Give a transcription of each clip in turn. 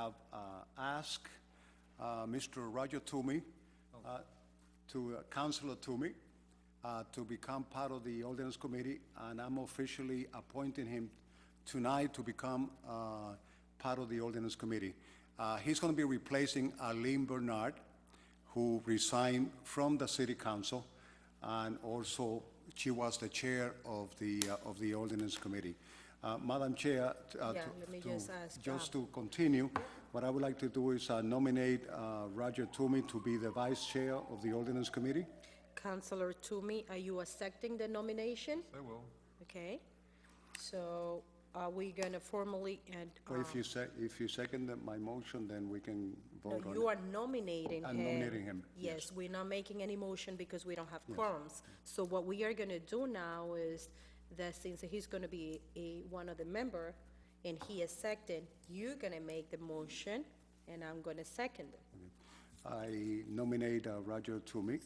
have asked Mr. Roger Toomey, Councilor Toomey, to become part of the ordinance committee, and I'm officially appointing him tonight to become part of the ordinance committee. He's going to be replacing Arlene Bernard, who resigned from the city council, and also she was the chair of the ordinance committee. Madam Chair, let me just ask, to continue, what I would like to do is nominate Roger Toomey to be the vice chair of the ordinance committee. Councilor Toomey, are you accepting the nomination? I will. Okay, so are we gonna formally and? Or if you second my motion, then we can No, vote on it. you are nominating him. I'm nominating him, Yes, we're not making any motion because we don't have quorums. So what we are gonna do now is that since he's gonna be one of the member and he is second, you're gonna make the motion and I'm gonna second it. I nominate Roger Toomey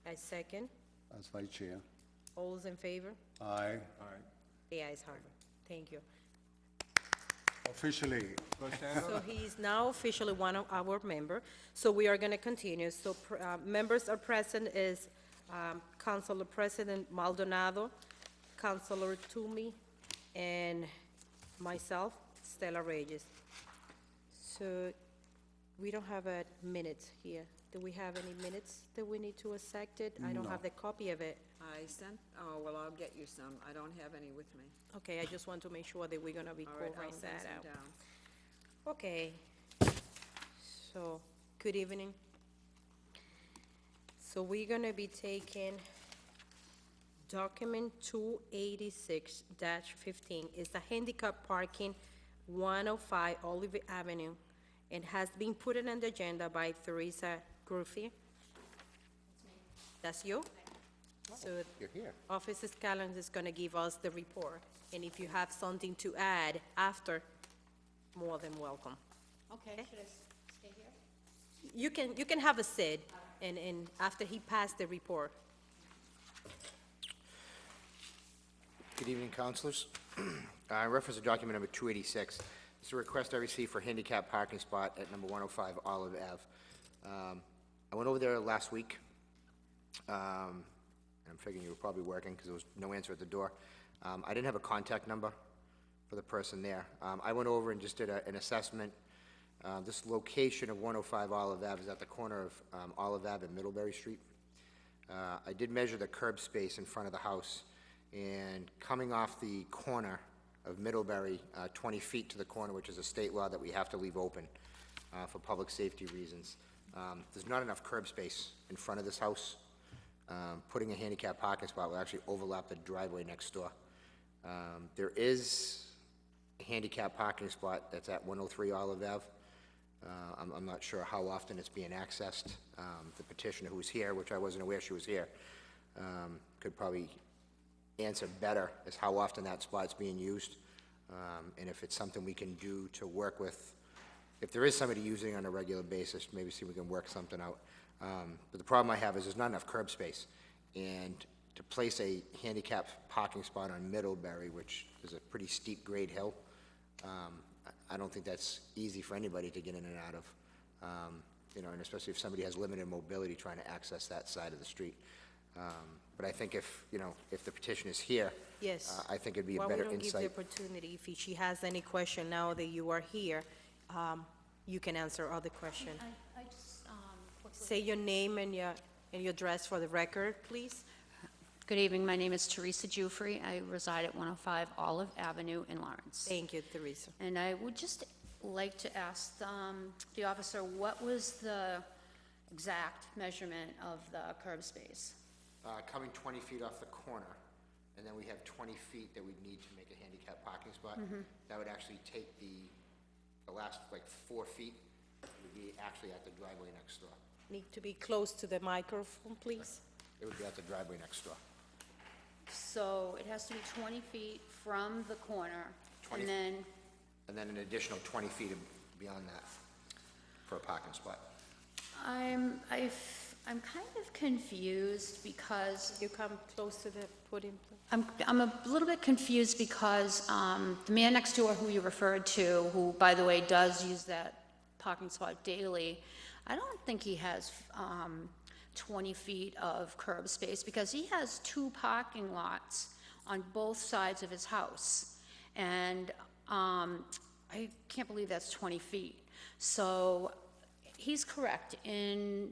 I second. as vice chair. All those in favor? Aye. The ayes have it. Thank you. Officially. So he's now officially one of our member. So we are going to continue. So members are present is Councilor President Maldonado, Councilor Toomey, and myself, Stella Reyes. So we don't have a minute here. Do we have any minutes that we need to accept it? I don't No. have the copy of it. Well, I'll get you some. I don't have any with me. Okay, I just want to make sure that we're going to be All right, I'll covering send that some out. down. Okay. So, good evening. So we're gonna be taking document 286-15. It's the handicap parking, 105 Olive Avenue, and has been put on the agenda by Teresa Gruffy. That's you? So You're here. Officer Scallon is gonna give us the report, and if you have something to add after, more than welcome. Okay, should I stay here? You can have a sit, and after he passed the report. Good evening, councilors. I reference to document number 286. It's a request I received for handicap parking spot at number 105 Olive Ave. I went over there last week. I'm figuring you were probably working because there was no answer at the door. I didn't have a contact number for the person there. I went over and just did an assessment. This location of 105 Olive Ave is at the corner of Olive Ave and Middlebury Street. I did measure the curb space in front of the house, and coming off the corner of Middlebury, 20 feet to the corner, which is a state law that we have to leave open for public safety reasons. There's not enough curb space in front of this house. Putting a handicap parking spot will actually overlap the driveway next door. There is a handicap parking spot that's at 103 Olive Ave. I'm not sure how often it's being accessed. The petitioner who was here, which I wasn't aware she was here, could probably answer better as how often that spot's being used, and if it's something we can do to work with. If there is somebody using it on a regular basis, maybe see if we can work something out. But the problem I have is there's not enough curb space, and to place a handicap parking spot on Middlebury, which is a pretty steep grade hill, I don't think that's easy for anybody to get in and out of, and especially if somebody has limited mobility trying to access that side of the street. But I think if the petition is here, Yes. I think it'd be a Well, better we don't give insight. the opportunity, if she has any question now that you are here, you can answer other question. I just, quickly. Say your name and your address for the record, please. Good evening, my name is Teresa Giuffre. I reside at 105 Olive Avenue in Lawrence. Thank you, Teresa. And I would just like to ask the officer, what was the exact measurement of the curb space? Coming 20 feet off the corner, and then we have 20 feet that we'd need to make a handicap parking spot. That would actually take the last, 4 feet, would be actually at the driveway next door. Need to be close to the microphone, please. It would be at the driveway next door. So it has to be 20 feet from the corner, 20 and then, And then an additional 20 feet beyond that for a parking spot. I'm kind of confused because You come close to the podium, please. I'm a little bit confused because the man next door who you referred to, who, by the way, does use that parking spot daily, I don't think he has 20 feet of curb space because he has 2 parking lots on both sides of his house. And I can't believe that's 20 feet. So he's correct in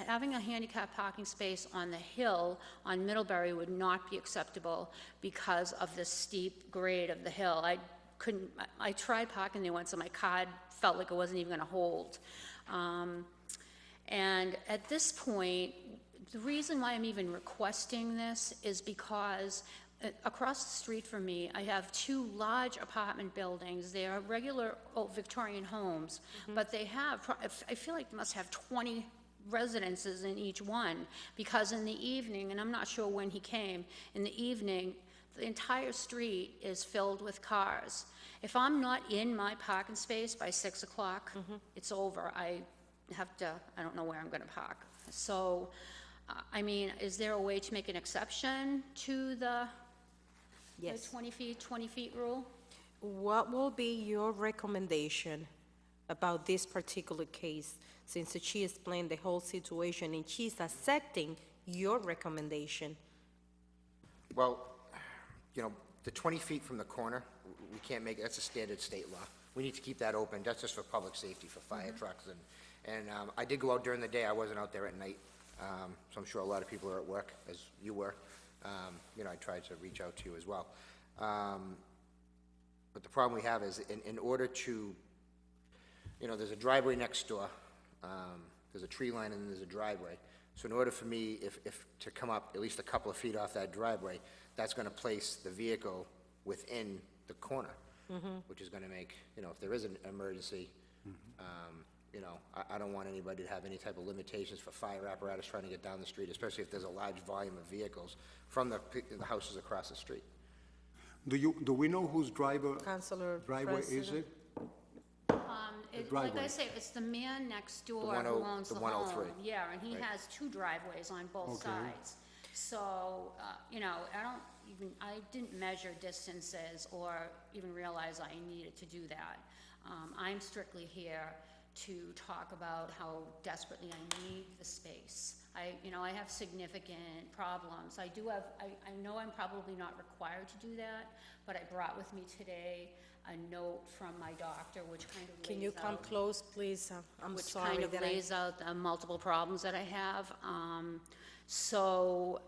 having a handicap parking space on the hill on Middlebury would not be acceptable because of the steep grade of the hill. I tried parking there once and my car felt like it wasn't even gonna hold. And at this point, the reason why I'm even requesting this is because across the street from me, I have 2 large apartment buildings. They are regular old Victorian homes, but they have, I feel like they must have 20 residences in each one, because in the evening, and I'm not sure when he came, in the evening, the entire street is filled with cars. If I'm not in my parking space by 6 o'clock, it's over. I don't know where I'm gonna park. So, I mean, is there a way to make an exception to the Yes. 20 feet rule? What will be your recommendation about this particular case, since she explained the whole situation and she's accepting your recommendation? Well, you know, the 20 feet from the corner, we can't make, that's a standard state law. We need to keep that open, that's just for public safety, for fire trucks, and I did go out during the day, I wasn't out there at night, so I'm sure a lot of people are at work, as you were. You know, I tried to reach out to you as well. But the problem we have is, in order to, you know, there's a driveway next door, there's a tree line and then there's a driveway. So in order for me, if to come up at least a couple of feet off that driveway, that's gonna place the vehicle within the corner, which is gonna make, you know, if there is an emergency, you know, I don't want anybody to have any type of limitations for fire apparatus trying to get down the street, especially if there's a large volume of vehicles from the houses across the street. Do we know whose Councilor driveway is President. it? Like I driveway. say, it's the man next door The 10 who owns the the 103. home. Yeah, and he has 2 driveways on both Okay. sides. So, you know, I didn't measure distances or even realize I needed to do that. I'm strictly here to talk about how desperately I need the space. I have significant problems. I know I'm probably not required to do that, but I brought with me today a note from my doctor, which kind of Can you lays come out- close, please? I'm which sorry kind of that I... lays out the multiple problems that I have. So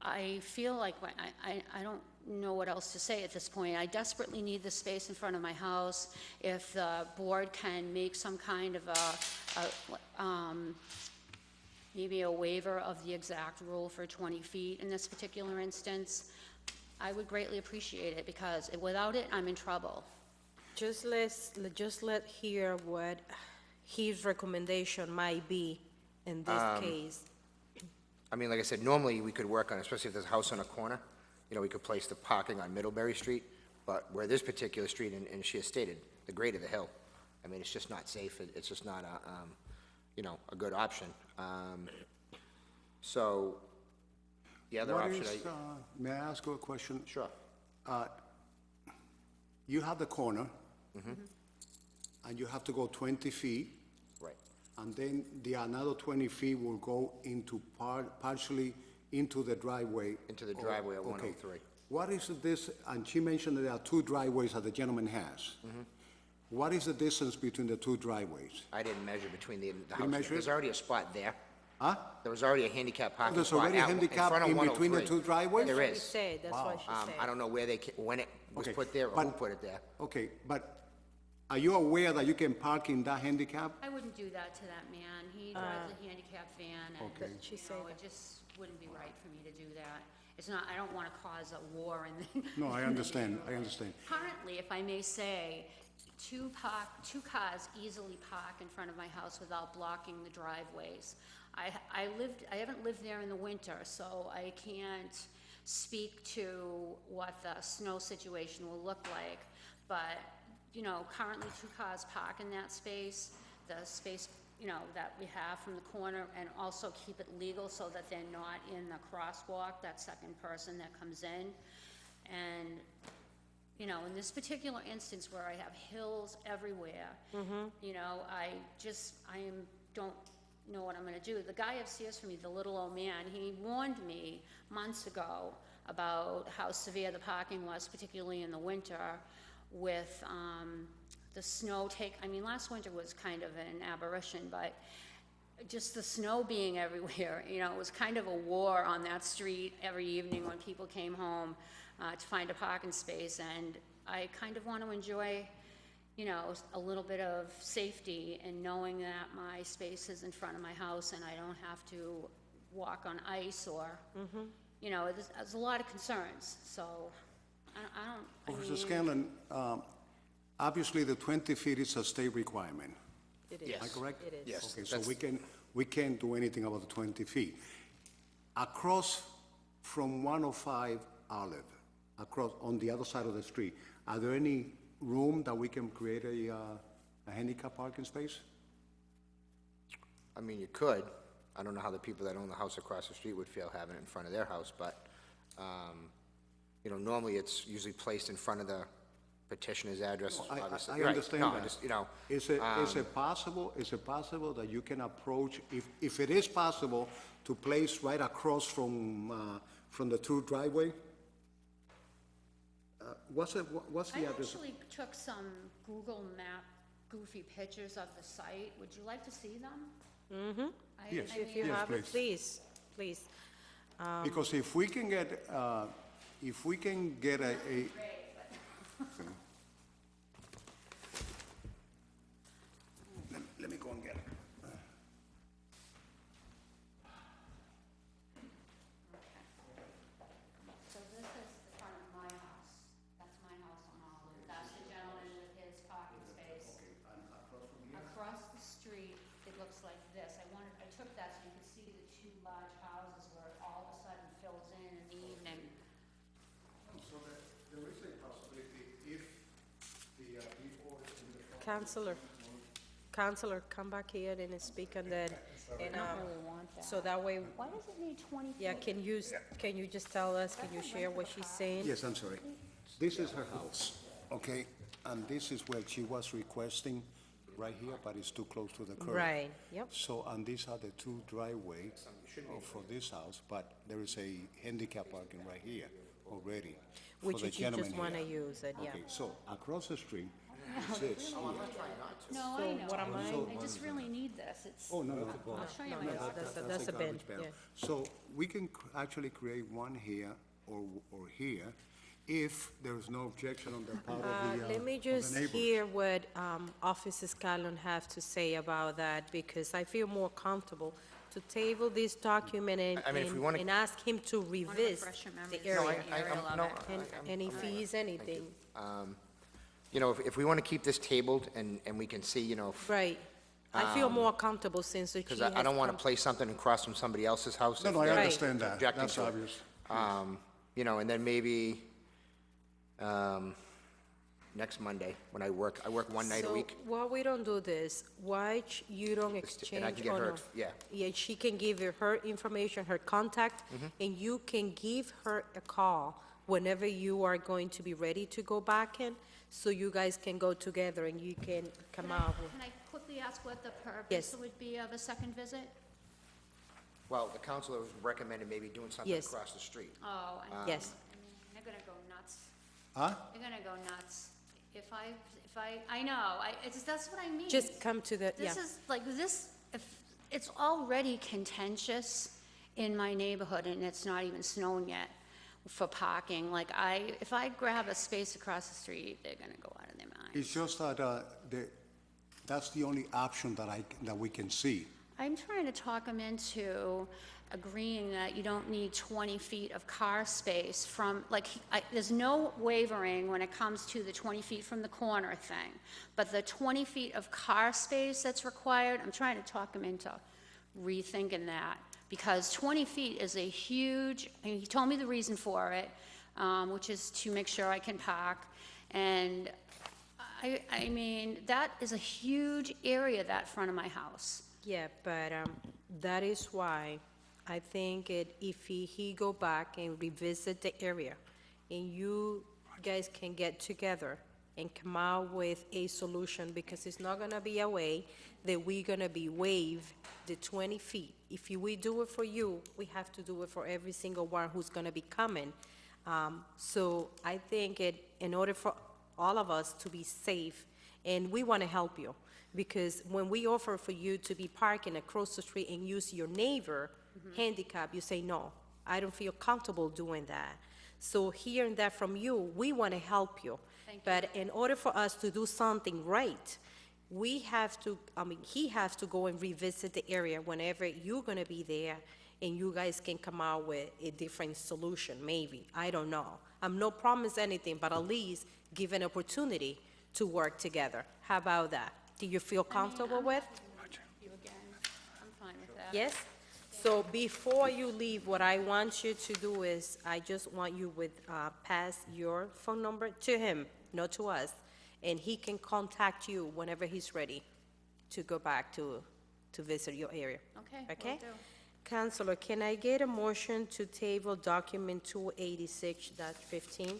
I feel like I don't know what else to say at this point. I desperately need the space in front of my house. If the board can make some kind of maybe a waiver of the exact rule for 20 feet in this particular instance, I would greatly appreciate it, because without it, I'm in trouble. Just let hear what his recommendation might be in this case. I mean, like I said, normally we could work on, especially if there's a house on a corner, you know, we could place the parking on Middlebury Street, but where this particular street, and she has stated, the grade of the hill, I mean, it's just not safe, it's just not you know, a good option. So, the other What option, is, may I ask you a question? sure, You have the corner, and you have to go 20 feet, right. and then another 20 feet will go into partially into the driveway. Into the driveway at Okay. 103. What is this, and she mentioned that there are 2 driveways that the gentleman has. What is the distance between the 2 driveways? I didn't measure between the houses. measure it? There's already a spot there. Huh? There was already a handicap parking There's spot already in handicap front of in between the 103. 2 driveways? There She is. said, that's what she said. I don't know where when it was Okay, put there or who but- put it there. Okay, but are you aware that you can park in that handicap? I wouldn't do that to that man. He drives a handicapped van, and, Okay. She you said know, it just wouldn't be right for me to do that. It's not, I don't want to cause a war in the... No, I understand, I understand. Currently, if I may say, 2 cars easily park in front of my house without blocking the driveways. I haven't lived there in the winter, so I can't speak to what the snow situation will look like. But, you know, currently 2 cars park in that space. The space, that we have from the corner, and also keep it legal so that they're not in the crosswalk, that second person that comes in. And, in this particular instance where I have hills everywhere, don't know what I'm gonna do. The guy upstairs from me, the little old man, he warned me months ago about how severe the parking was, particularly in the winter, with, the snow last winter was kind of an aberration, but just the snow being everywhere, it was kind of a war on that street every evening when people came home to find a parking space, and I kind of want to enjoy, a little bit of safety and knowing that my space is in front of my house and I don't have to walk on ice or, there's a lot of concerns, so Officer Scanlon, obviously the 20 feet is a state requirement. It is. Yes. Am I correct? It is. Yes. Okay, so that's- we can't do anything about the 20 feet. Across from 105 Olive, across, on the other side of the street, are there any room that we can create a handicap parking space? I mean, you could. I don't know how the people that own the house across the street would feel having it in front of their house, but, normally it's usually placed in front of the petitioner's address, obviously. I Right. understand No, that. just, Is it possible that you can approach, if it is possible, to place right across from the two driveway? What's the I address? actually took some Google Map goofy pictures of the site. Would you like to see them? Mm-hmm. Yes. If you Yes, have it, please. please. Because if we can get a, let me go and get it. So this is the front of my house. That's my house on Olive. That's the gentleman with his parking space. Across the street, it looks like this. I took that so you could see the two large houses where it all of a sudden fills in the evening. So there is a possibility if the people in the Counselor, come back here and speak and then, I don't really want that. so that way, Why does it need 20 feet? yeah, can you just tell us, can you share what she's saying? Yes, I'm sorry. This is her house, okay? And this is where she was requesting, right here, but it's too close to the curb. Right, yep. So, and these are the two driveways for this house, but there is a handicap parking right here already. for Which the if you gentleman just want to here. use it, yeah. Okay, so across the street, it's here. No, So I know. what am I just really need this. It's, Oh, no, no. I'll show you No, my no, yard. that's a bin, garbage barrel. yeah. So we can actually create one here or here if there's no objection on the part of the Let me of the just neighbors. hear what Officer Scanlon have to say about that, because I feel more comfortable to table this document I mean, if we wanna- and ask him to revisit refresh your the memories. area. No, I- no, And any fees, anything, if we want to keep this tabled and we can see, if right. I feel more comfortable since she because has I don't want to come- place something across from somebody else's house. No, if no, I they're understand that. objecting That's to it. obvious. And then maybe next Monday, when I work one night a So, week. why we don't do this? Why you don't And I exchange? can get oh, her, no. yeah. Yeah, she can give you her information, her contact, Mm-hmm. and you can give her a call whenever you are going to be ready to go back in, so you guys can go together and you can come out with. Can I quickly ask what the purpose Yes. would be of a second visit? Well, the counselor recommended maybe doing something Yes. across the street. Oh, Yes. I mean, they're gonna go nuts. Huh? They're gonna go nuts. If I know, that's what I mean. Just come to the, yeah. This is, like, it's already contentious in my neighborhood, and it's not even snowing yet for parking. Like, if I grab a space across the street, they're gonna go out of their minds. It's just that that's the only option that we can see. I'm trying to talk them into agreeing that you don't need 20 feet of car space from, like, there's no wavering when it comes to the 20 feet from the corner thing. But the 20 feet of car space that's required, I'm trying to talk him into rethinking that. Because 20 feet is a huge, and he told me the reason for it, which is to make sure I can park. And I mean, that is a huge area, that front of my house. Yeah, but that is why I think if he go back and revisit the area, and you guys can get together and come out with a solution, because it's not gonna be a way that we're gonna be waive the 20 feet. If we do it for you, we have to do it for every single one who's gonna be coming. So I think in order for all of us to be safe, and we wanna help you, because when we offer for you to be parking across the street and use your neighbor handicap, you say, no, I don't feel comfortable doing that. So hearing that from you, we want to help you. But in order for us to do something right, we have to, he has to go and revisit the area whenever you're going to be there, and you guys can come out with a different solution, maybe. I don't know. I'm not promise anything, but at least give an opportunity to work together. How about that? Do you feel comfortable with? You again, I'm fine with that. Yes? So before you leave, what I want you to do is, I just want you with, pass your phone number to him, not to us, and he can contact you whenever he's ready to go back to visit your area. Okay, Okay? will do. Counselor, can I get a motion to table document 286-15?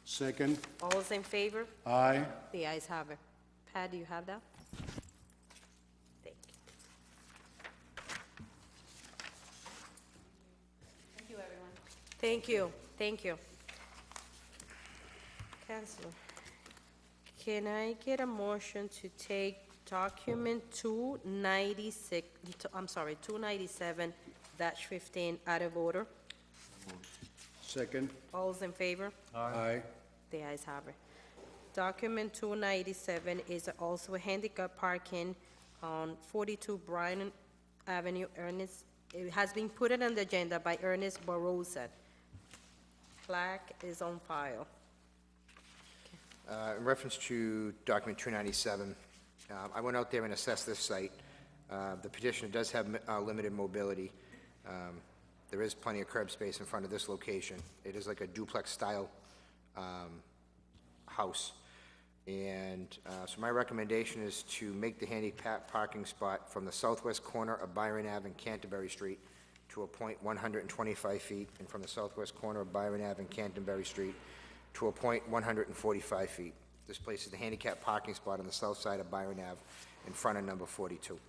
Second? All's in favor? Aye. The ayes have it. Pat, do you have that? Thank you. Thank you, everyone. Thank you, thank you. Counselor, can I get a motion to take document 296, I'm sorry, 297-15 out of order? Second? All's in favor? Aye. The ayes have it. Document 297 is also a handicap parking on 42 Bryan Avenue. Ernest, it has been put on the agenda by Ernest Barosa. Plaque is on file. In reference to document 297, I went out there and assessed this site. The petitioner does have limited mobility. There is plenty of curb space in front of this location. It is like a duplex-style house. And so my recommendation is to make the handicap parking spot from the southwest corner of Byron Ave and Canterbury Street to a point 125 feet, and from the southwest corner of Byron Ave and Canterbury Street to a point 145 feet. This places the handicap parking spot on the south side of Byron Ave in front of number 42.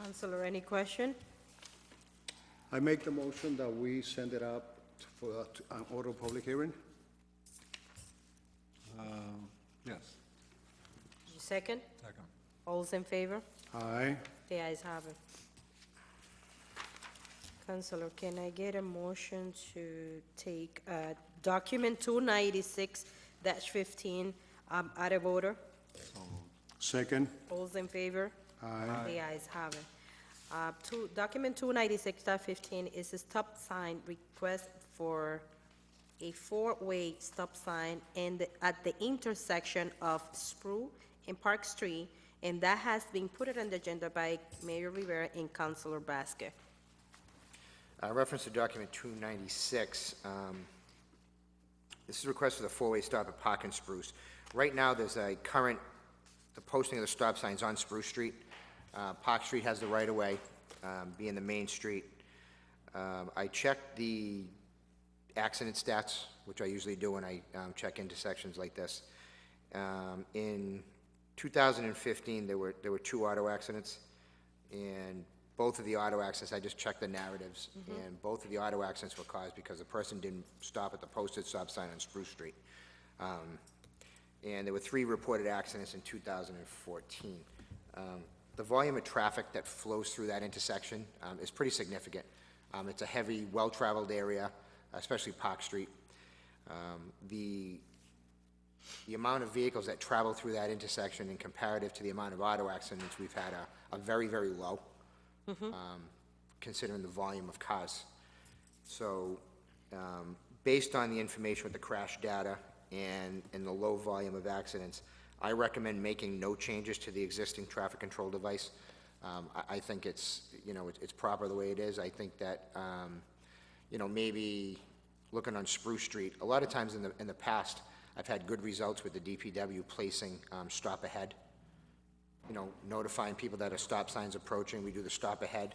Counselor, any question? I make the motion that we send it up for an order of public hearing? Yes. You second? Second. All's in favor? Aye. The ayes have it. Counselor, can I get a motion to take document 296-15 out of order? So moved. Second? All's in favor? Aye. The ayes have it. Document 296-15 is a stop sign request for a four-way stop sign at the intersection of Spruce and Park Street, and that has been put on the agenda by Mayor Rivera and Councilor Basque. Reference to document 296, this is a request for the four-way stop at Park and Spruce. Right now, there's the posting of the stop signs on Spruce Street. Park Street has the right-of-way, being the main street. I checked the accident stats, which I usually do when I check intersections like this. In 2015, there were two auto accidents, and both of the auto accidents, I just checked the narratives, and both of the auto accidents were caused because the person didn't stop at the posted stop sign on Spruce Street. And there were 3 reported accidents in 2014. The volume of traffic that flows through that intersection is pretty significant. It's a heavy, well-traveled area, especially Park Street. The amount of vehicles that travel through that intersection in comparative to the amount of auto accidents we've had are very, very low, considering the volume of cars. So, based on the information with the crash data and the low volume of accidents, I recommend making no changes to the existing traffic control device. I think it's proper the way it is. I think that, maybe looking on Spruce Street, a lot of times in the past, I've had good results with the DPW placing stop ahead notifying people that are stop signs approaching. We do the stop ahead,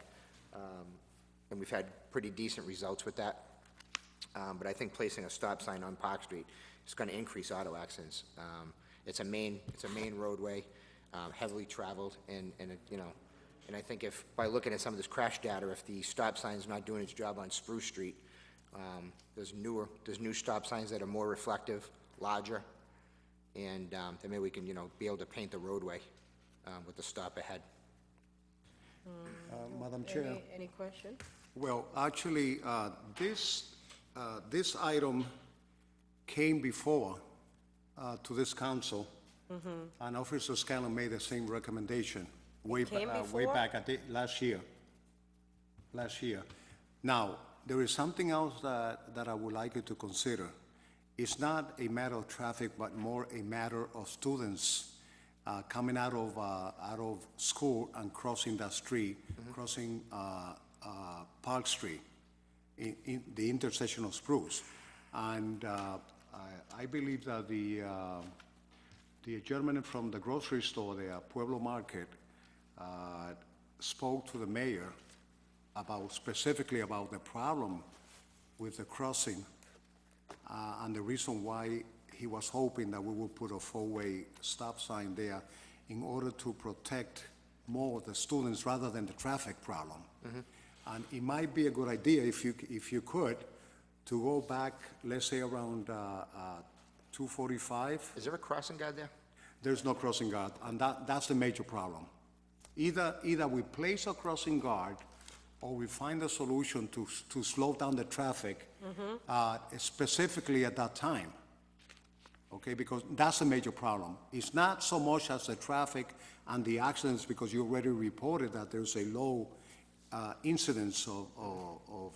and we've had pretty decent results with that. But I think placing a stop sign on Park Street is going to increase auto accidents. It's a main roadway, heavily traveled, and I think if, by looking at some of this crash data, if the stop sign's not doing its job on Spruce Street, there's new stop signs that are more reflective, larger, and then maybe we can, be able to paint the roadway with the stop ahead. Madam Chair. Any question? Well, actually, this item came before to this council, and Officer Scanlon made the same recommendation way came way before? back at last year. Now, there is something else that I would like you to consider. It's not a matter of traffic, but more a matter of students coming out of school and crossing that street, crossing Park Street, in the intersection of Spruce. And I believe that the gentleman from the grocery store, the Pueblo Market, spoke to the mayor specifically about the problem with the crossing, and the reason why he was hoping that we would put a four-way stop sign there in order to protect more the students rather than the traffic problem. And it might be a good idea if you could, to go back, let's say around 245. Is there a crossing guard there? There's no crossing guard, and that's the major problem. Either we place a crossing guard, or we find a solution to slow down the traffic, specifically at that time. Okay, because that's the major problem. It's not so much as the traffic and the accidents, because you already reported that there's a low incidence of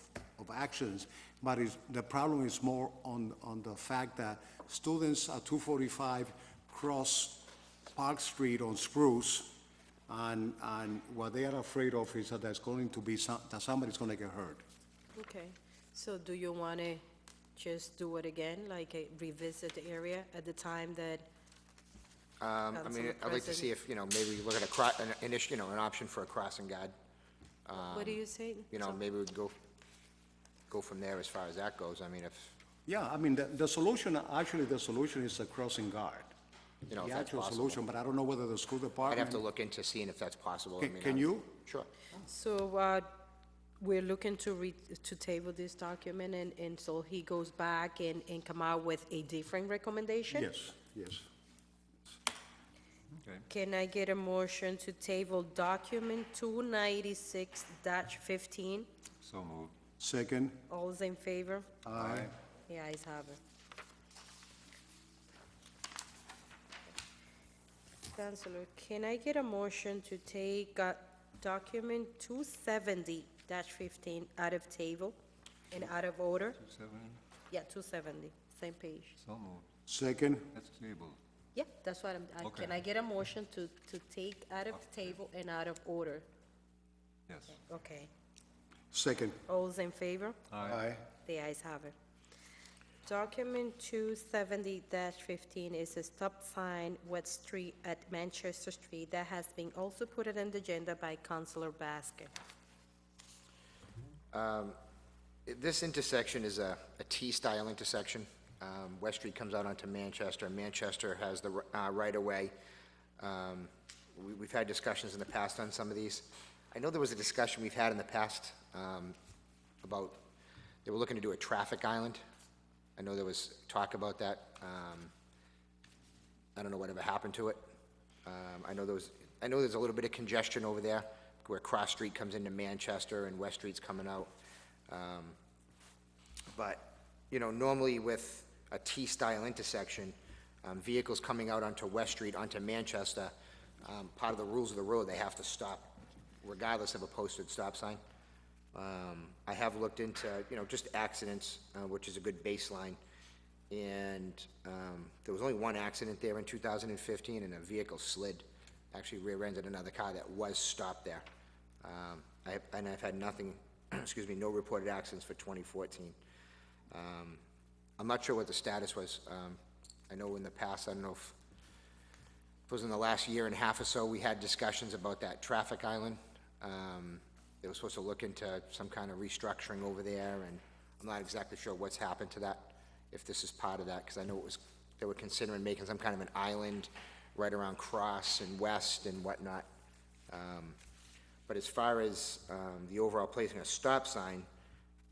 accidents, but the problem is more on the fact that students at 245 cross Park Street on Spruce, and what they are afraid of is that there's going to be that somebody's going to get hurt. Okay, so do you want to just do it again, like revisit the area at the time that? I mean, Councilor I'd like to see if, maybe we look at an option for a crossing guard. What do you say? Maybe we could go from there as far as that goes. I mean, if, Yeah, I mean, the solution is a crossing guard. if The that's actual possible. solution, but I don't know whether the school I'd department. have to look into seeing if that's possible. I mean, Can you? Sure. So, we're looking to table this document, and so he goes back and come out with a different recommendation? Yes. Okay. Can I get a motion to table document 296-15? So moved. Second, All is in favor? Aye. The ayes have it. Counselor, can I get a motion to take document 270-15 out of table and out of order? 270. Yeah, 270, same page. So moved. second, That's table. Yeah, that's what Okay. can I get a motion to take out of table and out of order? Yes. Okay. second. All's in favor? Aye. The ayes have it. Document 270-15 is a stop sign West Street at Manchester Street that has been also put on the agenda by Councilor Baskin. This intersection is a T-style intersection. West Street comes out onto Manchester, and Manchester has the right-of-way. We've had discussions in the past on some of these. I know there was a discussion we've had in the past about, they were looking to do a traffic island. I know there was talk about that. I don't know whatever happened to it. I know there's a little bit of congestion over there where Cross Street comes into Manchester and West Street's coming out. But, normally with a T-style intersection, vehicles coming out onto West Street, onto Manchester, part of the rules of the road, they have to stop regardless of a posted stop sign. I have looked into, just accidents, which is a good baseline, and there was only one accident there in 2015, and a vehicle slid, actually rear-ended another car that was stopped there. And I've had nothing, no reported accidents for 2014. I'm not sure what the status was. I know in the past, I don't know if was in the last year and a half or so, we had discussions about that traffic island. They were supposed to look into some kind of restructuring over there, and I'm not exactly sure what's happened to that, if this is part of that, because I know they were considering making some kind of an island right around Cross and West and whatnot. But as far as the overall placing a stop sign,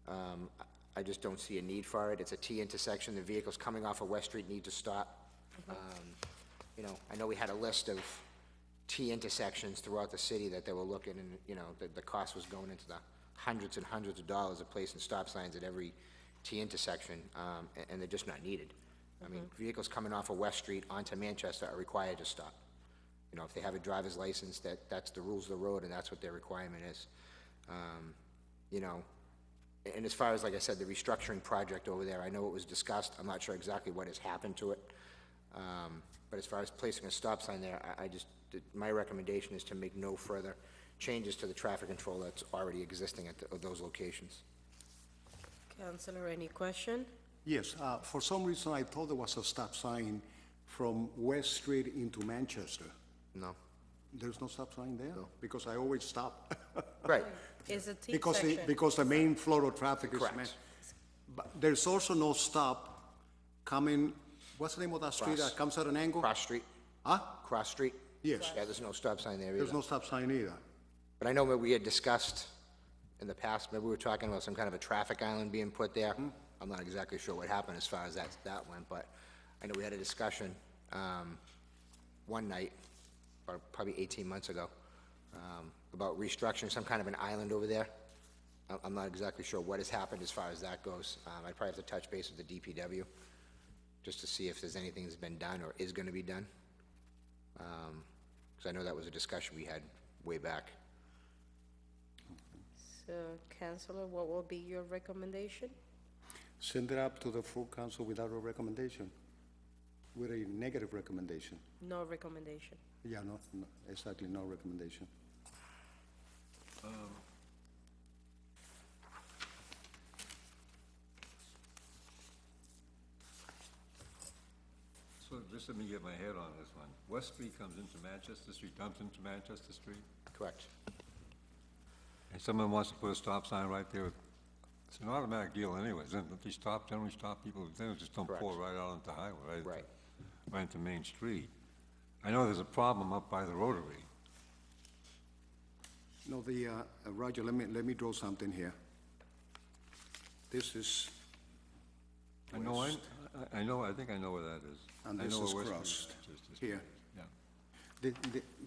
I just don't see a need for it. It's a T intersection. The vehicles coming off of West Street need to stop. You know, I know we had a list of T intersections throughout the city that they were looking, and, you know, the cost was going into the hundreds and hundreds of dollars of placing stop signs at every T intersection, and they're just not needed. I mean, vehicles coming off of West Street onto Manchester are required to stop. You know, if they have a driver's license, that's the rules of the road, and that's what their requirement is. You know, and as far as, like I said, the restructuring project over there, I know it was discussed. I'm not sure exactly what has happened to it. But as far as placing a stop sign there, my recommendation is to make no further changes to the traffic control that's already existing at those locations. Counselor, any question? Yes, for some reason, I thought there was a stop sign from West Street into Manchester. No? There's no stop sign there? Because I always stop. Right. Is a T Because section? because the main flow of traffic is. Correct. But there's also no stop coming, what's the name of that street Cross. that comes at an angle? Cross Street? Huh? Cross Street? Yes, Yeah, there's no stop sign there there's either. no stop sign either. But I know that we had discussed in the past, maybe we were talking about some kind of a traffic island being put there. I'm not exactly sure what happened as far as that went, but I know we had a discussion one night, or probably 18 months ago, about restructuring some kind of an island over there. I'm not exactly sure what has happened as far as that goes. I'd probably have to touch base with the DPW, just to see if there's anything that's been done or is gonna be done. Because I know that was a discussion we had way back. So, Counselor, what will be your recommendation? Send it up to the full council without a recommendation, with a negative recommendation. No recommendation. Yeah, no, exactly, no recommendation. So just let me get my head on this one. West Street comes into Manchester Street, dumps into Manchester Street, Correct. and someone wants to put a stop sign right there. It's an automatic deal anyways, isn't it? They generally stop people, they just don't pull right out onto the highway, Right. Right into Main Street. I know there's a problem up by the Rotary. No, Roger, let me draw something here. This is, I know, I think I know where that is. and I this know where is West Street crossed is, Manchester Street. here. Yeah.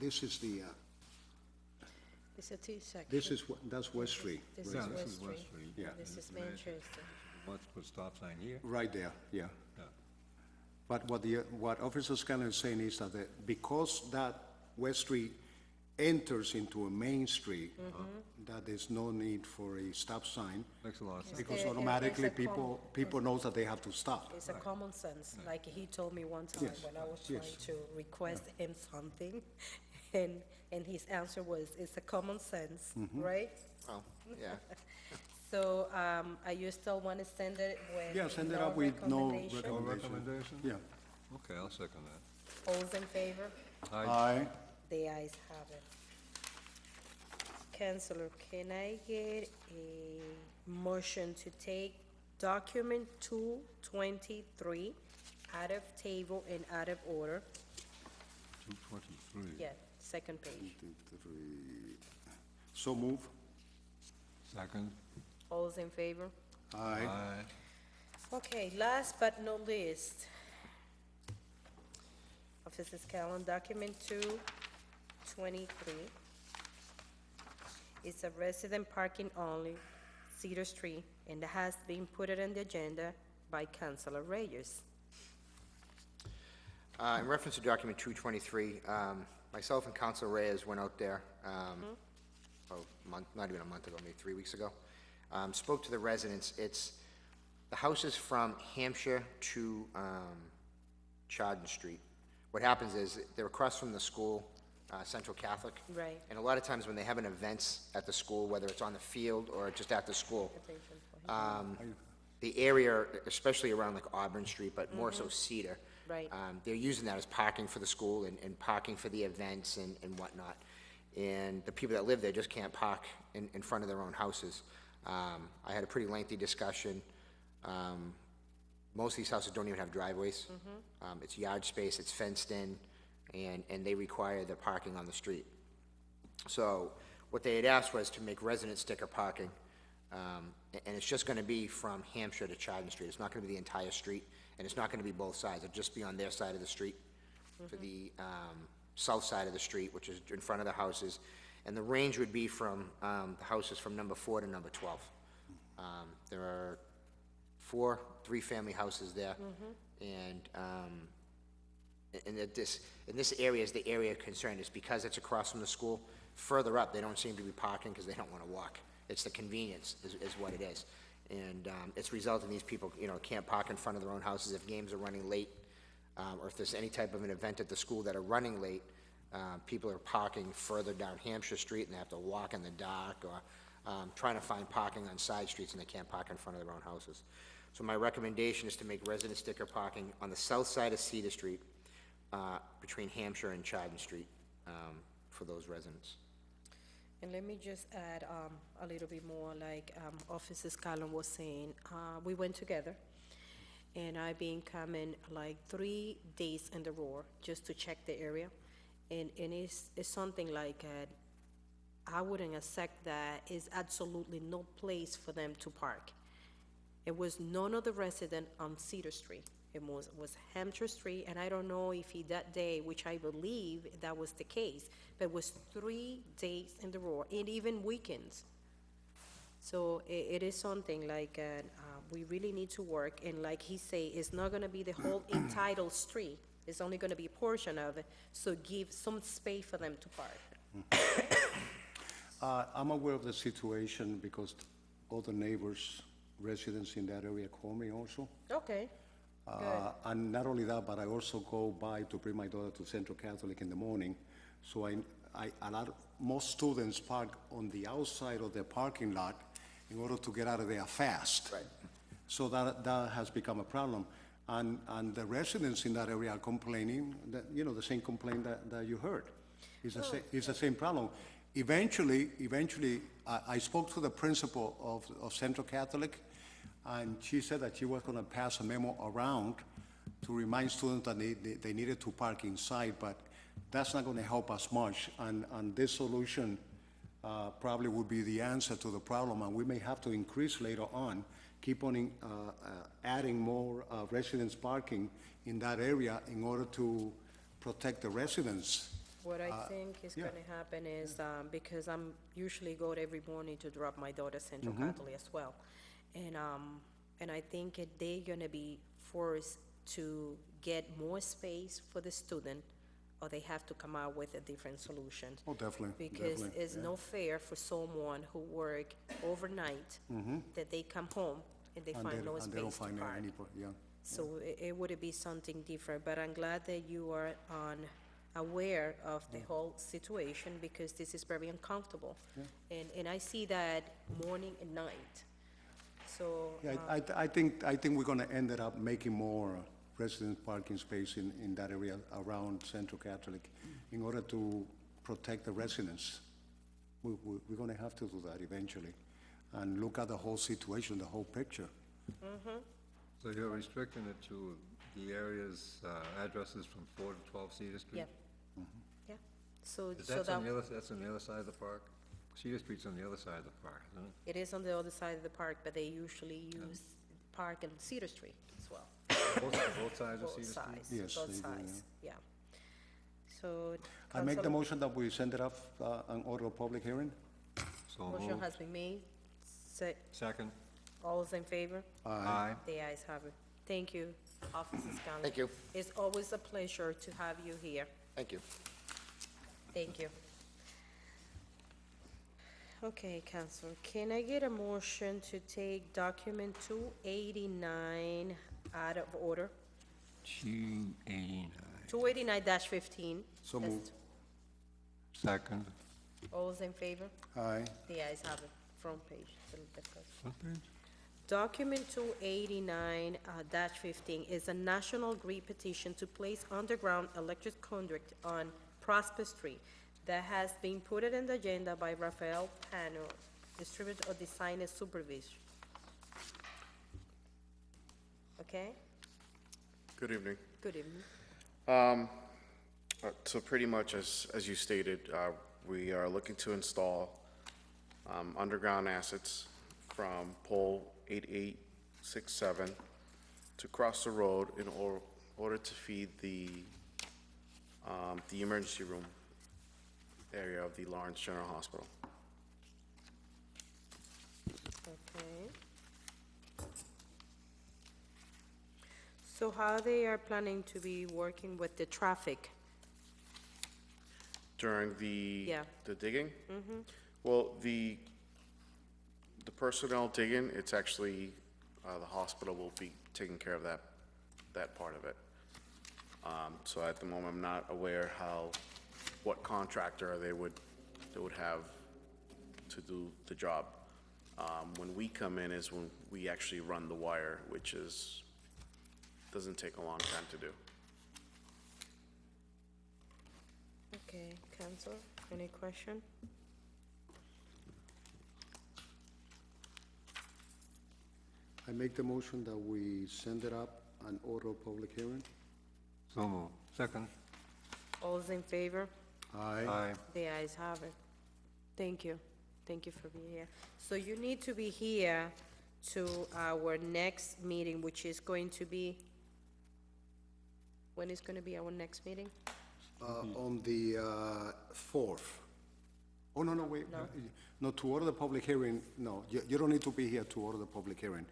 This is the, It's a T section. this is, that's West Street, This Yeah, is this West is West Street. Street. Yeah. This is Manchester. Wants to put a stop sign here? right there, yeah. Yeah. But what Officer Scanlon is saying is that because that West Street enters into a main street, that there's no need for a stop sign, Makes a lot of sense. because It's a automatically common- people knows that they have to stop. It's a common sense, like he told me one time Yes, when I was yes. trying to request him something, and his answer was, it's a common sense, Mm-hmm. right? Well, yeah. So, are you still want to send it with Yeah, send it no up with no recommendation? No recommendation. recommendation? Yeah. Okay, I'll second that. All's in favor? Aye. The ayes have it. Counselor, can I get a motion to take document 223 out of table and out of order? 223. Yeah, second page. 3. So move. Second? All's in favor? Aye. Okay, last but not least, Officer Scanlon, document 223. It's a resident parking only, Cedar Street, and it has been put on the agenda by Councilor Reyes. In reference to document 223, myself and Council Reyes went out there, not even a month ago, maybe 3 weeks ago. Spoke to the residents. The house is from Hampshire to Chardon Street. What happens is, they're across from the school, Central Catholic. Right. And a lot of times when they have an events at the school, whether it's on the field or just at the school, the area, especially around like Auburn Street, but more so Cedar, Right. They're using that as parking for the school and parking for the events and whatnot. And the people that live there just can't park in front of their own houses. I had a pretty lengthy discussion. Most of these houses don't even have driveways. It's yard space, it's fenced in, and they require the parking on the street. So what they had asked was to make resident sticker parking, and it's just gonna be from Hampshire to Chadden Street. It's not gonna be the entire street, and it's not gonna be both sides. It'll just be on their side of the street, for the south side of the street, which is in front of the houses. And the range would be from the houses from number 4 to number 12. There are 4 three-family houses there, and in this area is the area of concern. Is because it's across from the school. Further up, they don't seem to be parking because they don't want to walk. It's the convenience is what it is. And it's resulting these people, can't park in front of their own houses if games are running late, or if there's any type of an event at the school that are running late. People are parking further down Hampshire Street, and they have to walk in the dark, or trying to find parking on side streets, and they can't park in front of their own houses. So my recommendation is to make resident sticker parking on the south side of Cedar Street, between Hampshire and Chadden Street, for those residents. And let me just add a little bit more, like Officer Scanlon was saying. We went together, and I've been coming like 3 days in the row just to check the area. And it's something like I wouldn't accept that. It's absolutely no place for them to park. It was none of the resident on Cedar Street. It was Hampshire Street, and I don't know if that day, which I believe that was the case, but it was 3 days in the row, and even weekends. So it is something like we really need to work, and like he say, it's not gonna be the whole entitled street. It's only gonna be a portion of it, so give some space for them to park. I'm aware of the situation because other neighbors, residents in that area call me also. Okay, good. And not only that, but I also go by to bring my daughter to Central Catholic in the morning. So most students park on the outside of their parking lot in order to get out of there fast. Right. So that has become a problem. And the residents in that area are complaining that, the same complaint that you heard. It's the same problem. Eventually, I spoke to the principal of Central Catholic, and she said that she was gonna pass a memo around to remind students that they needed to park inside, but that's not gonna help us much. And this solution probably would be the answer to the problem, and we may have to increase later on, keep on adding more residents parking in that area in order to protect the residents. What I think is yeah. gonna happen is, because I'm usually go every morning to drop my daughter Central Catholic as well. And I think they're gonna be forced to get more space for the student, or they have to come out with a different solution. Oh, definitely, Because definitely, it's no fair for someone who work overnight, that they come home and they find no And they don't space to find park. anybody, yeah. So it would be something different, but I'm glad that you are aware of the whole situation, because this is very uncomfortable. And I see that morning and night. So, Yeah, I think we're gonna end up making more resident parking space in that area around Central Catholic in order to protect the residents. We're gonna have to do that eventually, and look at the whole situation, the whole picture. So you're restricting it to the areas, addresses from 4 to 12 Cedar Street? yeah. Yeah, so Is so that's on that, the other, that's on the other side of the park? Cedar Street's on the other side of the park, isn't it? it is on the other side of the park, but they usually use park on Cedar Street as well. Both sides of Both Cedar Street? sides, Yes, both they do, sides, yeah. So. I make the Council- motion that we send it up on order of public hearing. So Motion moved. has been made. Second? All those in favor? Aye. The ayes have it. Thank you, Officer Scanlon. Thank you. It's always a pleasure to have you here. Thank you. Thank you. Okay, Council, can I get a motion to take document 289 out of order? 289. 289-15. So That's- moved. Second. All those in favor? Aye. The ayes have it. Front page. the first. Front page? Document 289-15 is a national grid petition to place underground electric conduit on Prosper Street that has been put in the agenda by Rafael Pano, distributor or designer supervisor. Okay? Good evening. Good evening. So pretty much as you stated, we are looking to install underground assets from pole 8867 to cross the road in order to feed the emergency room area of the Lawrence General Hospital. Okay. So how they are planning to be working with the traffic? During the Yeah. the digging? Well, the personnel digging, it's actually, the hospital will be taking care of that part of it. So at the moment, I'm not aware what contractor they would have to do the job. When we come in is when we actually run the wire, which doesn't take a long time to do. Okay, council, any question? I make the motion that we send it up and order a public hearing. So moved. Second. All's in favor? Aye. The ayes have it. Thank you. Thank you for being here. So you need to be here to our next meeting, which is going to be, when is going to be our next meeting? On the 4th. Oh, no, wait. No. No, to order the public hearing, no, you don't need to be here to order the public hearing.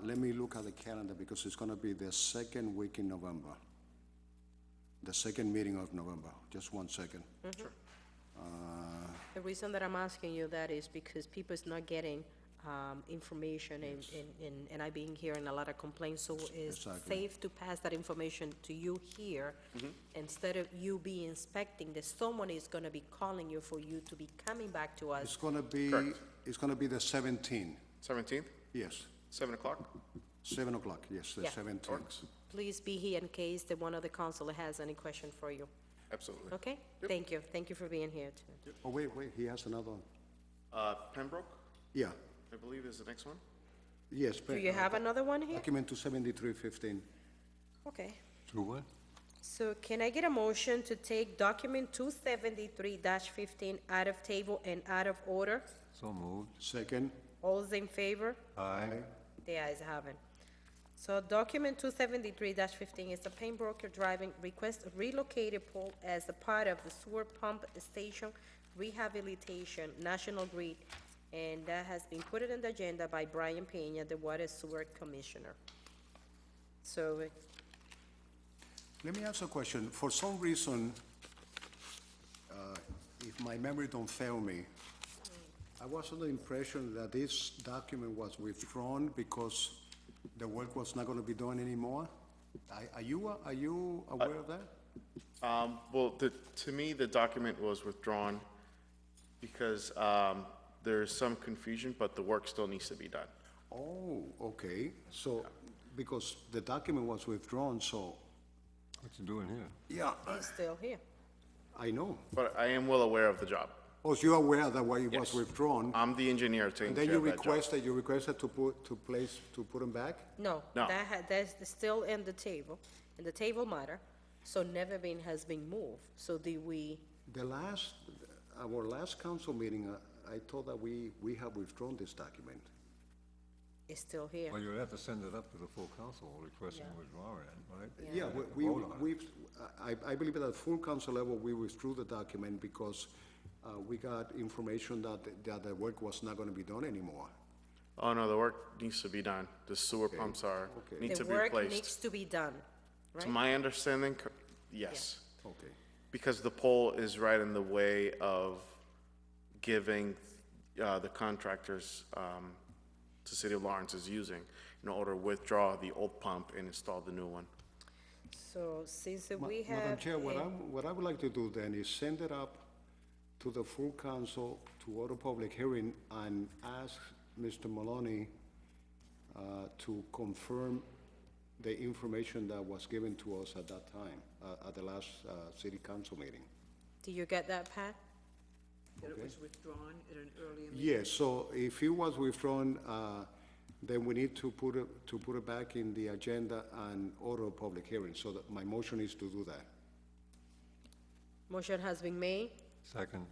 Let me look at the calendar because it's gonna be the second week in November. The second meeting of November. Just one second. The reason that I'm asking you that is because people is not getting information and I've been hearing a lot of complaints, so it's Exactly. safe to pass that information to you here. Instead of you be inspecting, that someone is gonna be calling you for you to be coming back to us. It's gonna be, Correct. it's gonna be the 17th, 17th, yes. 7 o'clock? 7 o'clock, yes, the Yeah. 17th. Please be here in case that one of the council has any question for you. Absolutely. Okay? Thank you. Thank you for being here too. Oh, wait, he has another one. Pembroke, Yeah, I believe is the next one. yes. Do you have another one here? Document 27315. Okay. To what? So can I get a motion to take document 273-15 out of table and out of order? So moved. Second, All's in favor? Aye. The ayes have it. So document 273-15 is the Pembroke driving request relocated pole as a part of the sewer pump station rehabilitation, National Grid, and that has been put in the agenda by Brian Peña, the Water Sewer Commissioner. So, let me ask a question. For some reason, if my memory don't fail me, I was under the impression that this document was withdrawn because the work was not gonna be done anymore. Are you aware of that? Well, to me, the document was withdrawn because there's some confusion, but the work still needs to be done. Oh, okay. So, because the document was withdrawn, so, What you doing here? yeah, he's still here. I know. But I am well aware of the job. Oh, so you're aware that why it was Yes. withdrawn? I'm the engineer taking And then care you of that job. requested to put them back? No, No. that's still in the table matter, so never has been moved. So Our last council meeting, I thought that we have withdrawn this document. it's still here. Well, you have to send it up to the full council requesting withdrawal, right? Yeah, You have to vote on it. I believe at the full council level, we withdrew the document because we got information that the work was not gonna be done anymore. Oh, no, the work needs to be done. The sewer pumps Okay. need to The be work replaced. needs to be done, To right? my understanding, yes. Okay. Because the pole is right in the way of giving the contractors the city of Lawrence is using in order to withdraw the old pump and install the new one. So since we have. Madam Chair, a- what I would like to do then is send it up to the full council to order public hearing and ask Mr. Maloney to confirm the information that was given to us at that time, at the last city council meeting. Do you get that, Pat? That it Okay. was withdrawn at an earlier meeting? Yes, so if it was withdrawn, then we need to put it back in the agenda and order a public hearing. So that my motion is to do that. Motion has been made. Second.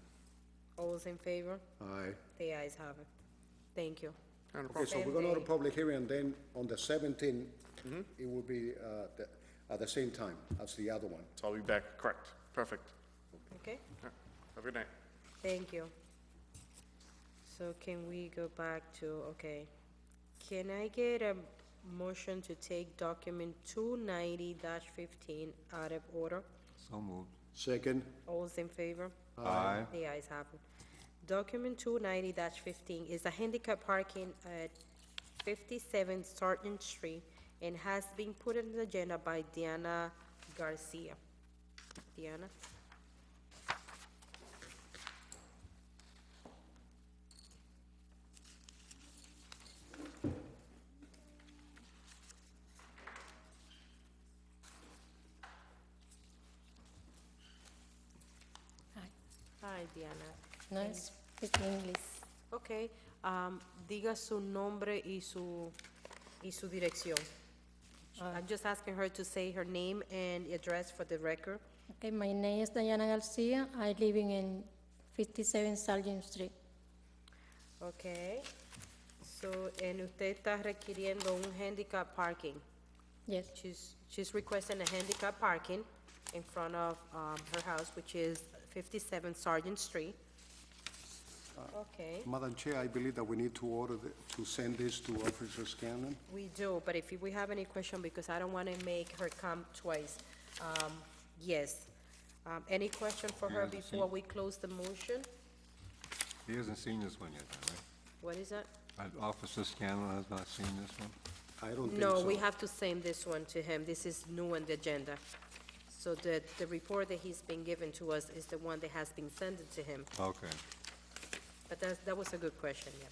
All those in favor? Aye. The ayes have it. Thank you. Okay, so we're gonna order a public hearing, and then on the 17th, it will be at the same time as the other one. So I'll be back, correct, perfect. Okay? Yeah. Have a good night. Thank you. So can we go back to, okay. Can I get a motion to take document 290-15 out of order? So moved. Second, All those in favor? Aye. The ayes have it. Document 290-15 is a handicap parking at 57 Sargent Street and has been put on the agenda by Diana Garcia. Diana? Hi, Diana. No speak English. Ok, diga su nombre y su dirección. I'm just asking her to say her name and address for the record. Okay, my name is Diana Garcia. I living in 57 Sargent Street. Ok, so, and usted está requiriendo un handicap parking. Yes, She's requesting a handicap parking in front of her house, which is 57 Sargent Street. Okay, Madam Chair, I believe that we need to to send this to Officer Scanlon. we do, but if we have any question, because I don't want to make her come twice, yes. Any question for her Yes, before we close the motion? He hasn't seen this one yet, then, right? What is that? Officer Scanlon has not seen this one? I don't think so. No, we have to send this one to him. This is new on the agenda. So the report that he's been given to us is the one that has been sent to him. Okay. But that was a good question, yeah.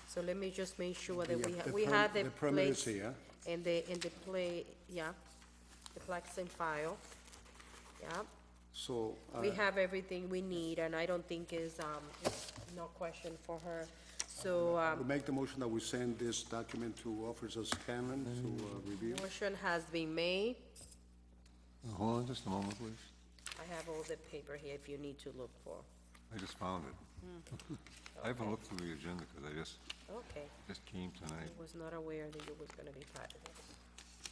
So let me just make sure that Yeah, we have the the permit is plates here. and the play, yeah, the plaques in file, yeah. So, We have everything we need, and I don't think it's no question for her. So, we make the motion that we send this document to Officer Scanlon to review. motion has been made. Hold on just a moment, please. I have all the paper here if you need to look for. I just found it. I haven't looked through the agenda because I Okay. just came tonight. I was not aware that you was gonna be part of it.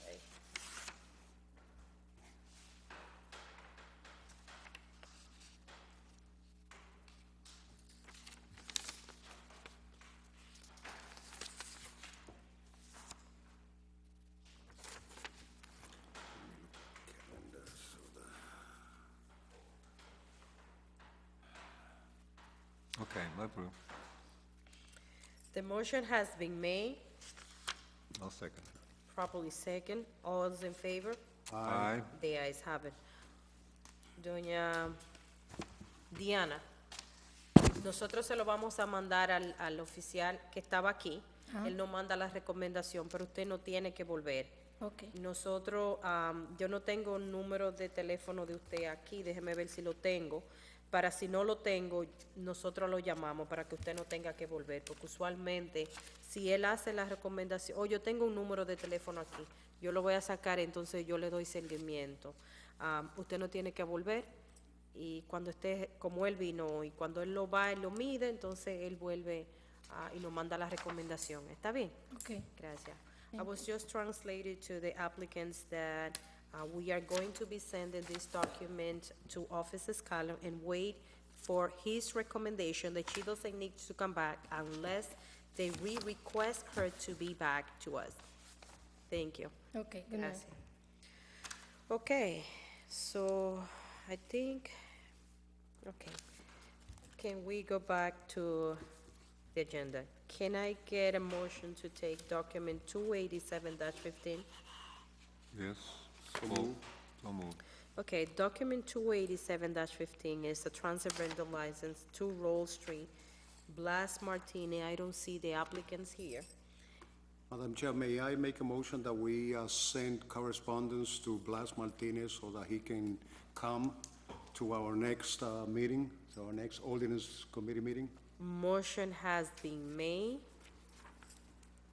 Okay. Okay, let through. The motion has been made, I'll second. properly second. All those in favor? Aye. The ayes have it. Doña Diana, nosotros se lo vamos a mandar al oficial que estaba aquí. Él nos manda la recomendación, pero usted no tiene que volver. okay. Nosotros, yo no tengo un número de teléfono de usted aquí, déjeme ver si lo tengo. Para si no lo tengo, nosotros lo llamamos para que usted no tenga que volver, porque usualmente si él hace la recomendación, o yo tengo un número de teléfono aquí, yo lo voy a sacar, entonces yo le doy seguimiento. Usted no tiene que volver y cuando esté, como él vino, y cuando él lo va, él lo mide, entonces él vuelve y nos manda la recomendación. ¿Está bien? Okay. Gracias. I was just translated to the applicants that we are going to be sending this document to Officer Scanlon and wait for his recommendation that she doesn't need to come back unless they request her to be back to us. Thank you. Okay, good night. Gracias. Okay, so I think, okay. Can we go back to the agenda? Can I get a motion to take document 287-15? Yes. So moved. So moved. Okay, document 287-15 is a transit rental license, 2 Roll Street, Blas Martini. I don't see the applicants here. Madam Chair, may I make a motion that we send correspondence to Blas Martinez so that he can come to our next meeting, so our next ordinance committee meeting? Motion has been made.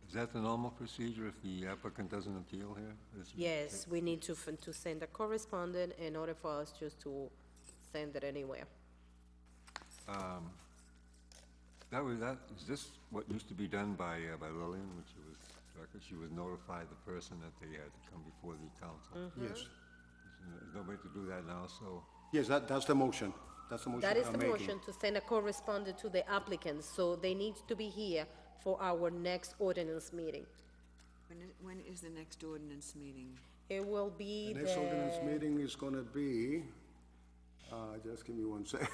Is that the normal procedure if the applicant doesn't appeal here? Yes, we need to send a correspondent in order for us just to send it anywhere. Is this what used to be done by Lillian, when she would notify the person that they had to come before the council? Yes. There's no way to do that now, so, Yes, that's the motion. That's the motion That is I'm the making. motion to send a correspondent to the applicants, so they need to be here for our next ordinance meeting. When is the next ordinance meeting? It will be The next ordinance the, meeting is gonna be, just give me one second.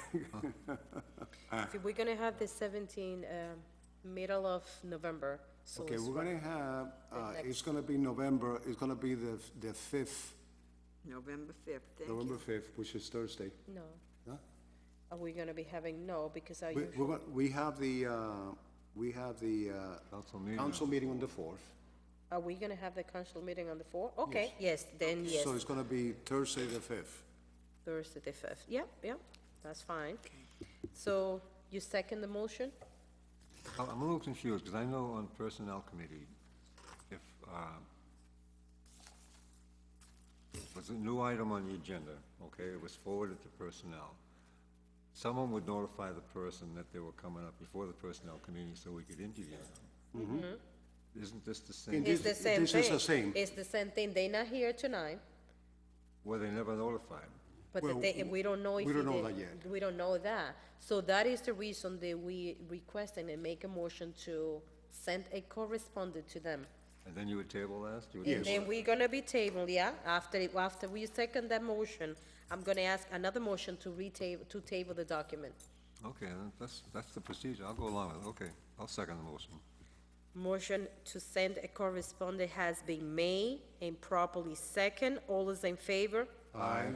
we're gonna have the 17, middle of November, so Okay, it's we're gonna have, next- it's gonna be November, it's gonna be the 5th, November 5th, thank you. November 5th, which is Thursday. No. Huh? Are we gonna be having, no, because I We, usually, we're gonna, we have the council meeting. council meeting on the 4th. are we gonna have the council meeting on the 4th? Okay, yes, then yes, So it's gonna be Thursday the 5th. Thursday the 5th. Yep, that's fine. So, you second the motion? I'm a little confused, because I know on Personnel Committee, if, was a new item on the agenda, okay, it was forwarded to Personnel. Someone would notify the person that they were coming up before the Personnel Committee so we could interview them. Isn't this the same? Indeed. It's the same thing. This is the same. It's the same thing. They're not here tonight, Were they never notified? but Well, we don't know if we he don't know did- that yet. We don't know that. So that is the reason that we requesting and make a motion to send a correspondent to them. And then you would table that? You would And table then we're gonna be table, yeah, after we second that motion, I'm gonna ask another motion to table the document. it? Okay, then that's the procedure, I'll go along with it, okay, I'll second the motion. Motion to send a correspondent has been made and properly second. All is in favor? Aye.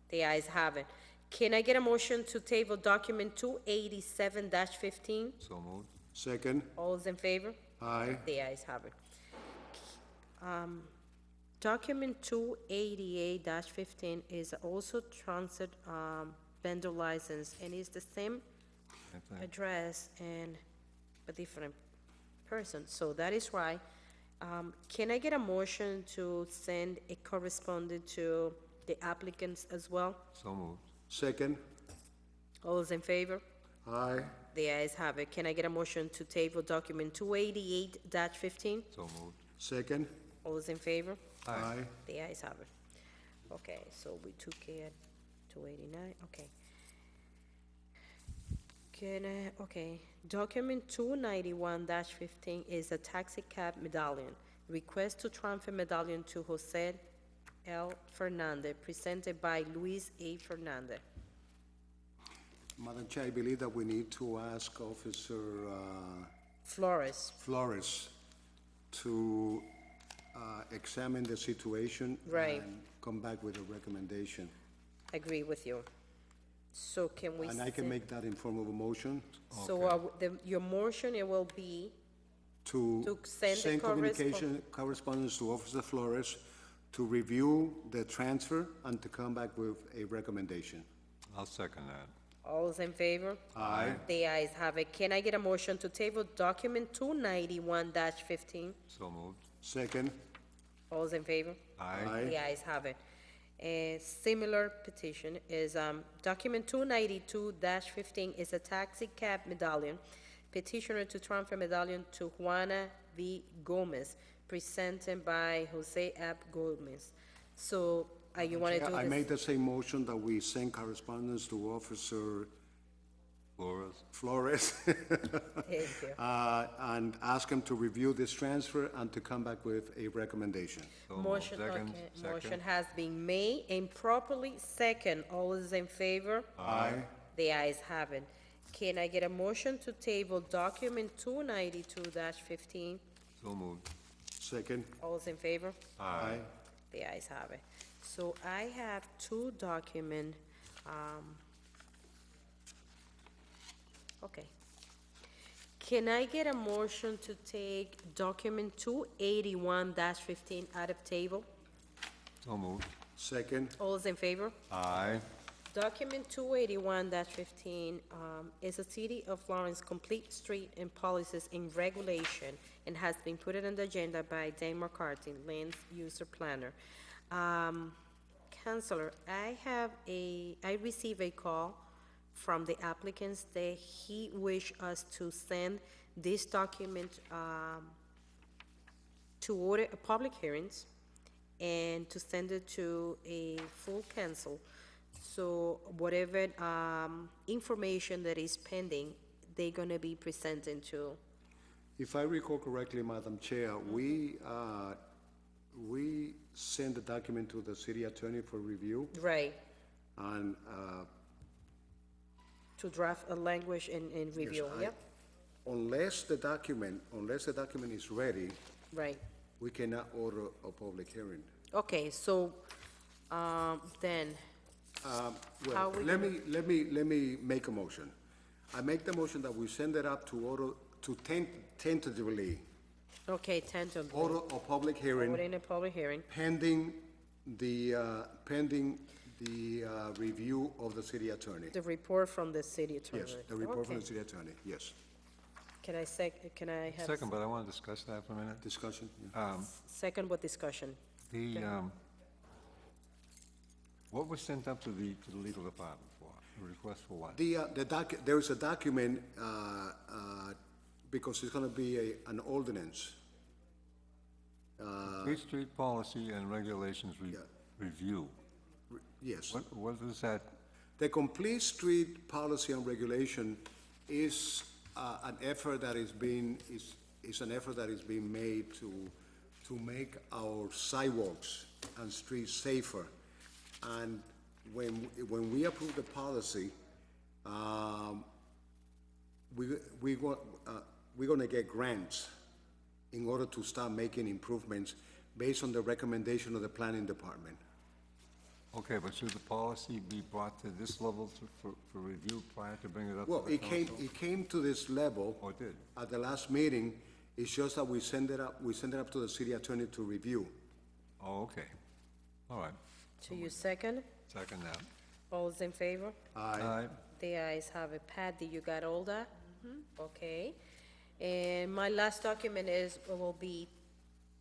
The ayes have it. Can I get a motion to table document 287-15? So moved. Second, All is in favor? aye. The ayes have it. Document 288-15 is also transit vendor license, and is the same Same thing. address and a different person, so that is why. Can I get a motion to send a correspondent to the applicants as well? So moved. Second, All is in favor? aye. The ayes have it. Can I get a motion to table document 288-15? So moved. Second, All is in favor? aye. The ayes have it. Okay, so we took care 289, okay. Okay, document 291-15 is a taxi cab medallion. Request to transfer medallion to Jose L. Fernandez, presented by Luis A. Fernandez. Madam Chair, I believe that we need to ask Officer Flores, Flores to examine the situation. Right. And come back with a recommendation. agree with you. So can we? And I can send- make that in form of a motion So your motion, it will be, to To send the send communication, correspondence to Officer Flores to review the transfer and to come back with a recommendation. I'll second that. all is in favor? Aye. The ayes have it. Can I get a motion to table document 291-15? So moved. Second, All is in favor? Aye. The ayes have it. A similar petition is, document 292-15 is a taxi cab medallion. Petitioner to transfer medallion to Juana V. Gomez, presented by Jose Ab Gomez. So, you wanna do I this? made the same motion that we send correspondence to Officer Flores? Flores Thank you. and ask him to review this transfer and to come back with a recommendation. So moved. Motion, Second, okay, second. motion has been made and properly second. All is in favor? Aye. The ayes have it. Can I get a motion to table document 292-15? So moved. Second, All is in favor? aye. The ayes have it. So I have two document, okay. Can I get a motion to take document 281-15 out of table? So moved. Second, All those in favor? Aye. Document 281-15 is a City of Lawrence complete street and policies in regulation and has been put on the agenda by Dane McCarthy, land user planner. Counselor, I received a call from the applicants that he wish us to send this document to order public hearings and to send it to a full council. So whatever information that is pending, they're gonna be presenting to. if I recall correctly, Madam Chair, we sent the document to the city attorney for review, Right, and, to draft a language and review, I- yep, unless the document is ready, right. we cannot order a public hearing. Okay, so, then, How Well, we let me make a motion. I make the motion that we send it up to order, to tentatively okay, tentatively, order a public hearing order a public hearing, pending the review of the city attorney. the report from the city attorney. Yes, the report from the Okay. city attorney, yes. Can I have? Second, but I want to discuss that for a minute. Discussion? Yeah. Second with discussion. The, what was sent up to the legal department for? A request for what? There is a document, because it's gonna be an ordinance. Complete Street Policy and Regulations Yeah. Review. Yes. What is that? The complete street policy and regulation is an effort that is being made to make our sidewalks and streets safer. And when we approve the policy, we're gonna get grants in order to start making improvements based on the recommendation of the planning department. Okay, but should the policy be brought to this level for review prior to bringing it up to Well, the council? it came to this level. Oh, it did? At the last meeting. It's just that we send it up to the city attorney to review. Oh, okay. All right. To you second? Second that. All those in favor? Aye. The ayes have it. Patty, you got all that? Okay. And my last document will be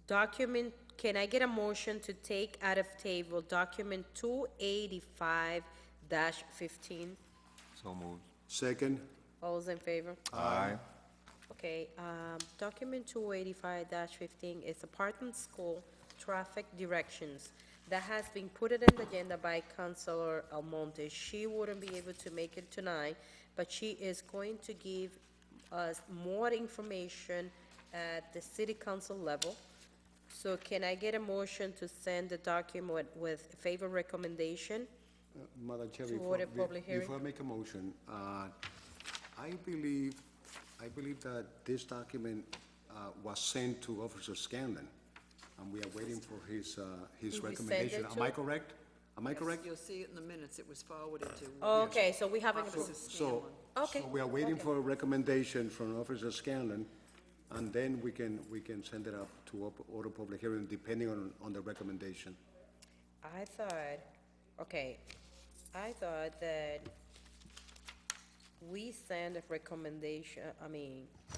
document, can I get a motion to take out of table document 285-15? So moved. Second, All those in favor? Aye. Okay, document 285-15 is apartment school traffic directions. That has been put on the agenda by Councilor Almonte. She wouldn't be able to make it tonight, but she is going to give us more information at the city council level. So can I get a motion to send the document with favor recommendation? Madam Chair, To order public hearing. before I make a motion, I believe that this document was sent to Officer Scanlon, and we are waiting for his Did we send recommendation. it Am I to- correct? Am I Yes, correct? You'll see it in the minutes, it was forwarded to. Okay, so we haven't Officer approved. So, Scanlon. Okay, so we are waiting okay. for a recommendation from Officer Scanlon, and then we can send it up to order public hearing, depending on the recommendation. I thought that we send a recommendation,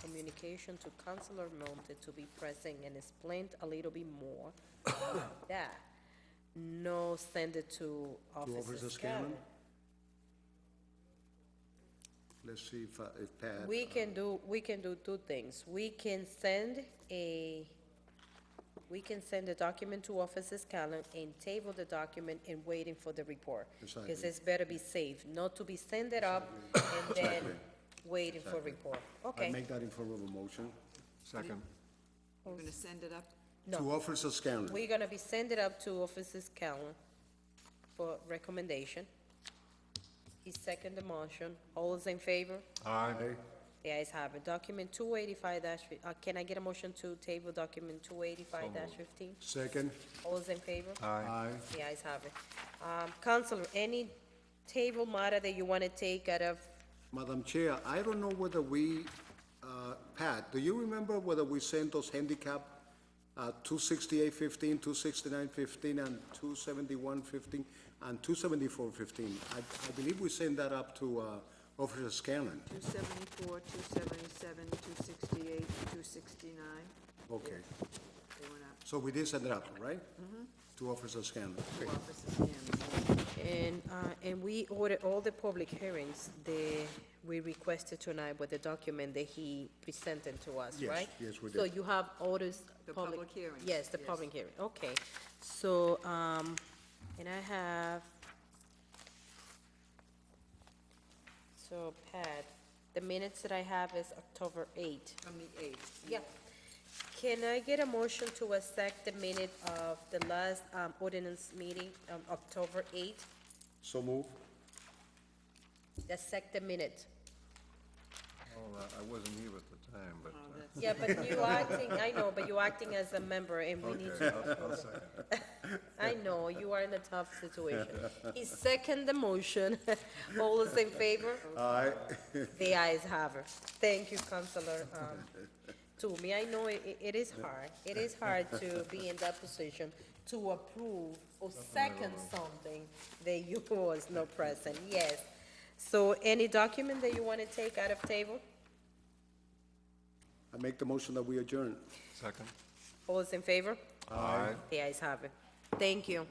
communication to Councilor Monte to be present and explain a little bit more about that. No, send it to Officer Officer Scanlon? Scanlon. Let's see if Pat. We can do two things. We can send the document to Officer Scanlon and table the document and waiting for the report. Because Exactly. it's better be safe, not to be send it up and then Exactly. waiting for report. I Okay. make that in form of a motion. Second. You're gonna send it up? To No, Officer Scanlon. we're gonna be send it up to Officer Scanlon for recommendation. He second the motion. All those in favor? Aye. The ayes have it. Document 285 can I get a motion to table document 285-15? Second. All those in favor? Aye. The ayes have it. Counselor, any table matter that you want to take out of, Madam Chair, I don't know whether we Pat, do you remember whether we sent those handicap, 26815, 26915, and 27115, and 27415? I believe we sent that up to Officer Scanlon. 274, 277, 268, 269. Okay, They went up. so we did send it up, right? To Officer Scanlon. Two offices, yeah. And we ordered all the public hearings we requested tonight with the document that he presented to us, Yes, right? yes, we So did. you have all those The public hearings, Yes, the yes. public hearing, okay. So, and I have, so Pat, the minutes that I have is October 8. From the 8th. Yeah. Can I get a motion to accept the minute of the last ordinance meeting, October 8? So move. Accept the minute. Well, I wasn't here at the time, but, Oh, that's, Yeah, but you acting, I know, but you acting as a member, and we need to. I'll second. I know, you are in a tough situation. He second the motion. All those in favor? Aye. The ayes have it. Thank you, Councilor Toomey. I know it is hard. It is hard to be in that position to approve or second something that you was not present. Yes. So any document that you want to take out of table? I make the motion that we adjourn. Second? All those in favor? Aye. The ayes have it. Thank you.